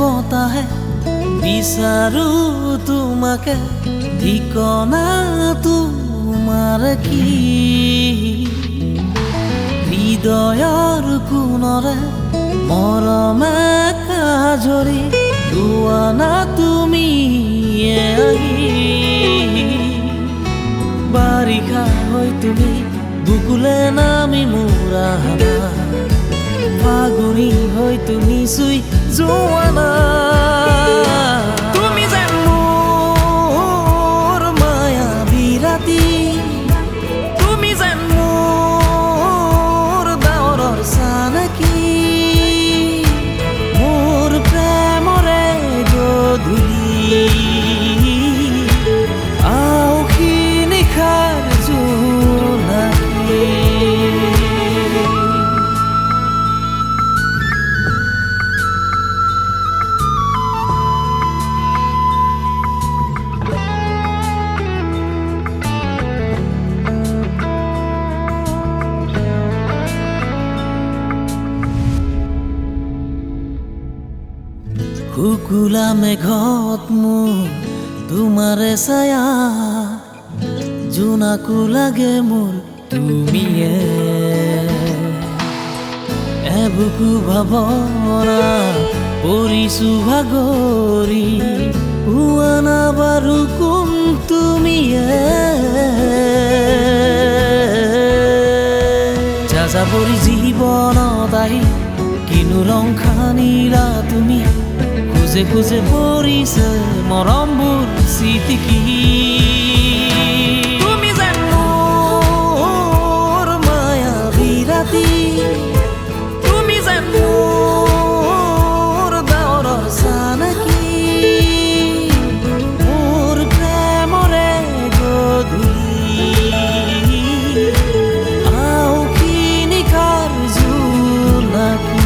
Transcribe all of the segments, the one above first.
বতাহে বিচাৰো তোমাকে ঠিকনা তোমাৰ কি হৃদয়ৰ কোণৰে মৰমে কাজৰি দুৱানা তুমি আহি বাৰিষা হৈ তুমি বুকুলে নামি মোৰ আহা ফাগুনী হৈ তুমি চুই যোৱা না তুমি যেন মোৰ মায়াবী ৰাতি তুমি যেন মোৰ ডাৱৰৰ চানেকি মোৰ প্ৰেমৰে গধূলি আউসী নিশাৰ জোনাকী শুকুলা মেঘত মোৰ তোমাৰে ছায়া জোনাকো লাগে মোৰ তুমিয়ে এবুকু ভাৱনা পৰিছো ভাগৰি পোৱা না বাৰু কোন তুমিয়ে যাযাবৰী জীৱনত আহি কিনো ৰং খানিলা তুমি খুজে খুজে পৰিছে মৰমবোৰ চিটিকি তুমি যেন মোৰ মায়াবী ৰাতি তুমি যেন মোৰ ডাৱৰৰ চানেকি মোৰ প্ৰেমৰে গধূলি আউসী নিশাৰ জোনাকী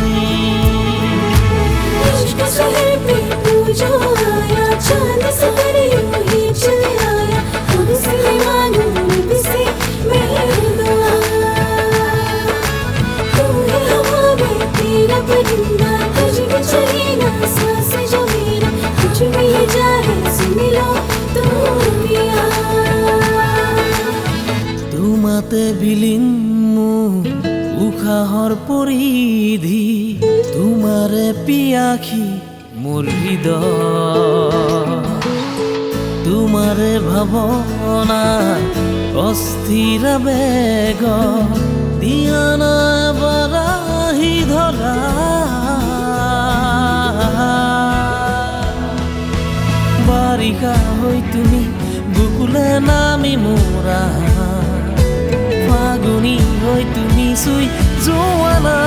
जो आया चांद सर यूं ही चल आया खुद से मांगू रब से मेरा तू है हवा में तेरा परिंदा तुझ में चले ना सांस जो मेरा कुछ भी ये जाए सुन लो तू मिया তোমাতে বিলীন উশাহৰ পৰিধি তোমাৰে পিয়াসী মোৰ হৃদয় তোমাৰে ভাৱনা অস্থিৰ বেগ দিয়া না এবাৰ আহি ধৰা বাৰিষা হৈ তুমি বুকুলে নামি মোৰ আহা ফাগুনী হৈ তুমি চুই যোৱা না